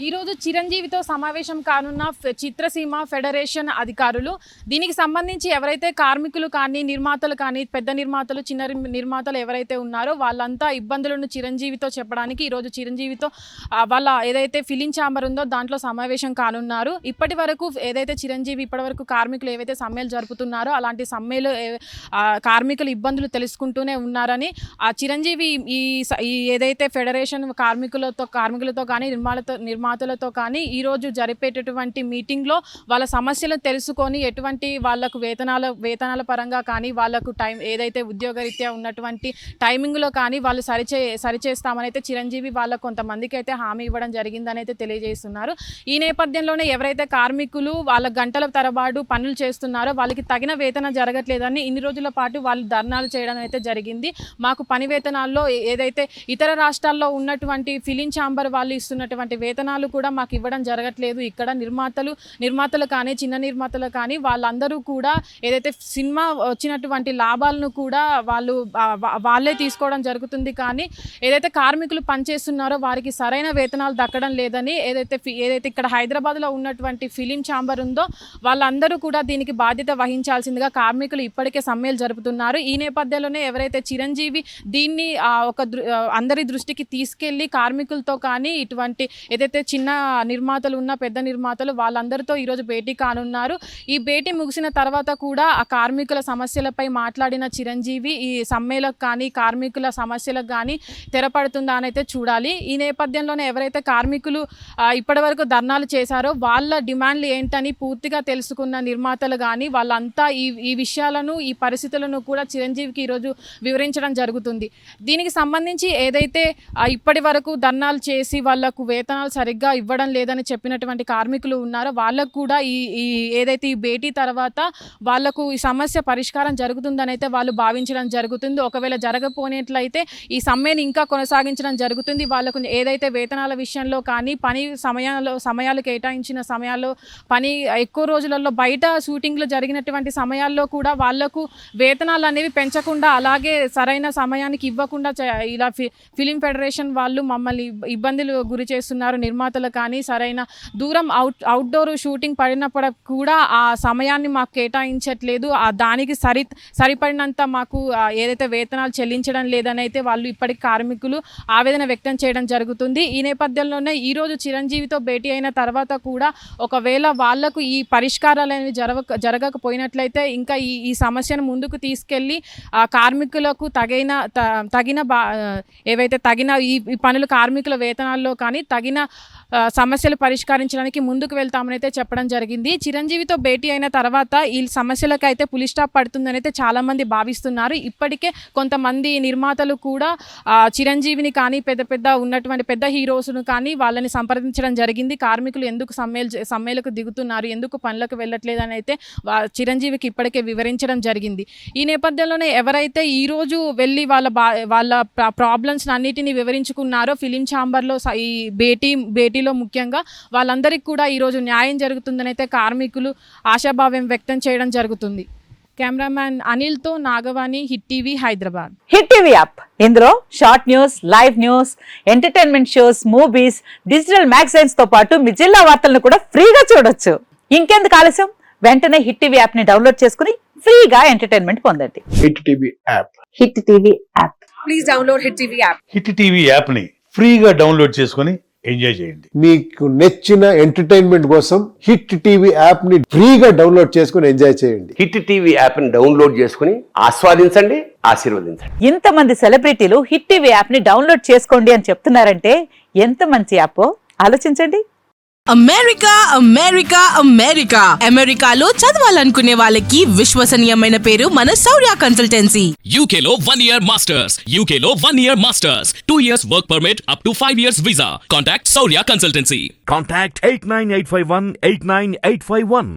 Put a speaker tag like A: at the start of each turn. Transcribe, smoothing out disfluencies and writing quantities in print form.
A: ఈరోజు చిరంజీవితో సమావేశం కానున్న చిత్రసీమ ఫెడరేషన్ అధికారులు. దీనికి సంబంధించి ఎవరైతే కార్మికులు కానీ, నిర్మాతలు కానీ, పెద్ద నిర్మాతలు, చిన్న నిర్మాతలు ఎవరైతే ఉన్నారో వాళ్ళంతా ఇబ్బందులను చిరంజీవితో చెప్పడానికి ఈరోజు చిరంజీవితో వాళ్ళ ఏదైతే ఫిలిం ఛాంబర్ ఉందో దాంట్లో సమావేశం కానున్నారు. ఇప్పటి వరకు ఏదైతే చిరంజీవి ఇప్పటివరకు కార్మికులు ఏవైతే సమ్మెలు జరుపుతున్నారో అలాంటి సమ్మెలు కార్మికుల ఇబ్బందులు తెలుసుకుంటూనే ఉన్నారని ఆ చిరంజీవి ఈ ఏదైతే ఫెడరేషన్ కార్మికులతో కానీ నిర్మాతలతో కానీ ఈరోజు జరిపేటటువంటి మీటింగ్లో వాళ్ళ సమస్యలను తెలుసుకొని ఎటువంటి వాళ్ళకు వేతనాల పరంగా కానీ వాళ్ళకు టైం ఏదైతే ఉద్యోగరీత్యా ఉన్నటువంటి టైమింగ్లో కానీ వాళ్ళు సరిచేస్తామని అయితే చిరంజీవి వాళ్ళ కొంతమందికి అయితే హామీ ఇవ్వడం జరిగిందని అయితే తెలియజేస్తున్నారు. ఈ నేపథ్యంలోనే ఎవరైతే కార్మికులు వాళ్ళ గంటల తరబాటు పనులు చేస్తున్నారో వాళ్ళకి తగిన వేతనం జరగట్లేదని ఇన్ని రోజుల పాటు వాళ్ళు ధర్నాలు చేయడం అయితే జరిగింది. మాకు పని వేతనాల్లో ఏదైతే ఇతర రాష్ట్రాల్లో ఉన్నటువంటి ఫిలిం ఛాంబర్ వాళ్ళు ఇస్తున్నటువంటి వేతనాలు కూడా మాకు ఇవ్వడం జరగట్లేదు. ఇక్కడ నిర్మాతలు కానీ, చిన్న నిర్మాతలు కానీ వాళ్ళందరూ కూడా ఏదైతే సినిమా వచ్చినటువంటి లాభాలను కూడా వాళ్ళే తీసుకోవడం జరుగుతుంది. కానీ ఏదైతే కార్మికులు పనిచేస్తున్నారో వారికి సరైన వేతనాలు దక్కడం లేదని ఏదైతే ఇక్కడ హైదరాబాద్లో ఉన్నటువంటి ఫిలిం ఛాంబర్ ఉందో వాళ్ళందరూ కూడా దీనికి బాధ్యత వహించాల్సిందిగా కార్మికులు ఇప్పటికే సమ్మెలు జరుపుతున్నారు. ఈ నేపథ్యంలోనే ఎవరైతే చిరంజీవి దీన్ని అందరి దృష్టికి తీసుకెళ్లి కార్మికులతో కానీ ఇటువంటి ఏదైతే చిన్న నిర్మాతలు ఉన్న పెద్ద నిర్మాతలు వాళ్ళందరితో ఈరోజు భేటీ కానున్నారు. ఈ భేటీ ముగిసిన తర్వాత కూడా ఆ కార్మికుల సమస్యలపై మాట్లాడిన చిరంజీవి ఈ సమ్మెలకు కానీ కార్మికుల సమస్యలకు కానీ తెరపడుతుందా అని అయితే చూడాలి. ఈ నేపథ్యంలోనే ఎవరైతే కార్మికులు ఇప్పటివరకు ధర్నాలు చేశారో వాళ్ళ డిమాండ్లు ఏంటని పూర్తిగా తెలుసుకున్న నిర్మాతలు కానీ వాళ్ళంతా ఈ విషయాలను ఈ పరిస్థితులను కూడా చిరంజీవికి ఈరోజు వివరించడం జరుగుతుంది. దీనికి సంబంధించి ఏదైతే ఇప్పటి వరకు ధర్నాలు చేసి వాళ్లకు వేతనాలు సరిగ్గా ఇవ్వడం లేదని చెప్పినటువంటి కార్మికులు ఉన్నారో వాళ్ళకు కూడా ఈ ఏదైతే ఈ భేటీ తర్వాత వాళ్లకు ఈ సమస్య పరిష్కారం జరుగుతుందని అయితే వాళ్ళు భావించడం జరుగుతుంది. ఒకవేళ జరగపోయినట్లయితే ఈ సమ్మెను ఇంకా కొనసాగించడం జరుగుతుంది. వాళ్ళకు ఏదైతే వేతనాల విషయంలో కానీ పని సమయాలు కేటాయించిన సమయాల్లో పని ఎక్కువ రోజులలో బయట షూటింగ్లు జరిగినటువంటి సమయాల్లో కూడా వాళ్లకు వేతనాలు అనేవి పెంచకుండా అలాగే సరైన సమయానికి ఇవ్వకుండా ఇలా ఫిలిం ఫెడరేషన్ వాళ్ళు మమ్మల్ని ఇబ్బందులు గురి చేస్తున్నారు. నిర్మాతలు కానీ సరైన దూరం అవుట్డోర్ షూటింగ్ పడినప్పుడు కూడా ఆ సమయాన్ని మాకు కేటాయించట్లేదు. దానికి సరిపడినంత మాకు ఏదైతే వేతనాలు చెల్లించడం లేదని అయితే వాళ్ళు ఇప్పటికి కార్మికులు ఆవేదన వ్యక్తం చేయడం జరుగుతుంది. ఈ నేపథ్యంలోనే ఈరోజు చిరంజీవితో భేటీ అయిన తర్వాత కూడా ఒకవేళ వాళ్లకు ఈ పరిష్కారాలు అనేవి జరగకపోయినట్లయితే ఇంకా ఈ సమస్యను ముందుకు తీసుకెళ్లి కార్మికులకు తగిన ఏవైతే తగిన ఈ పనులు కార్మికుల వేతనాల్లో కానీ తగిన సమస్యలు పరిష్కరించడానికి ముందుకు వెళ్తామని అయితే చెప్పడం జరిగింది. చిరంజీవితో భేటీ అయిన తర్వాత ఈ సమస్యలకు అయితే పులి స్టాప్ పడుతుందని అయితే చాలామంది భావిస్తున్నారు. ఇప్పటికే కొంతమంది నిర్మాతలు కూడా చిరంజీవిని కానీ పెద్ద ఉన్నటువంటి పెద్ద హీరోస్ను కానీ వాళ్ళని సంప్రదించడం జరిగింది. కార్మికులు ఎందుకు సమ్మెలకు దిగుతున్నారు, ఎందుకు పనులకు వెళ్ళట్లేదని అయితే చిరంజీవికి ఇప్పటికే వివరించడం జరిగింది. ఈ నేపథ్యంలోనే ఎవరైతే ఈరోజు వెళ్ళి వాళ్ళ ప్రాబ్లమ్స్ అన్నిటిని వివరించుకున్నారో ఫిలిం ఛాంబర్లో ఈ భేటీలో ముఖ్యంగా వాళ్ళందరికీ కూడా ఈరోజు న్యాయం జరుగుతుందని అయితే కార్మికులు ఆశాభావం వ్యక్తం చేయడం జరుగుతుంది. కెమెరామ్యాన్ అనిల్తో Nagavani, hit TV, Hyderabad.
B: Hit TV app ఇందులో short news, live news, entertainment shows, movies, digital magazines తో పాటు మీ జిల్లా వార్తలను కూడా ఫ్రీగా చూడొచ్చు. ఇంకెందుకు ఆలస్యం, వెంటనే హిట్ టీవీ యాప్ ని డౌన్లోడ్ చేసుకుని ఫ్రీగా ఎంటర్టైన్మెంట్ పొందండి.
C: Hit TV app.
B: Hit TV app.
D: Please download hit TV app.
E: Hit TV app ని ఫ్రీగా డౌన్లోడ్ చేసుకుని ఎంజాయ్ చేయండి.
C: మీకు నచ్చిన ఎంటర్టైన్మెంట్ కోసం హిట్ టీవీ యాప్ ని ఫ్రీగా డౌన్లోడ్ చేసుకుని ఎంజాయ్ చేయండి.
F: హిట్ టీవీ యాప్ ని డౌన్లోడ్ చేసుకుని ఆస్వాదించండి, ఆశీర్వదించండి.
B: ఇంతమంది సెలబ్రిటీలు హిట్ టీవీ యాప్ ని డౌన్లోడ్ చేసుకోండి అని చెప్తున్నారంటే ఎంత మంచి యాప్ ఆలోచించండి.
G: అమెరికాలో చదవాలనుకునే వాళ్ళకి విశ్వసనీయమైన పేరు మన శౌర్య కన్సల్టెన్సీ.
H: UK లో 1 year masters, UK లో 1 year masters, 2 years work permit up to 5 years visa. Contact Saurya Consultancy.
I: Contact 89851 89851.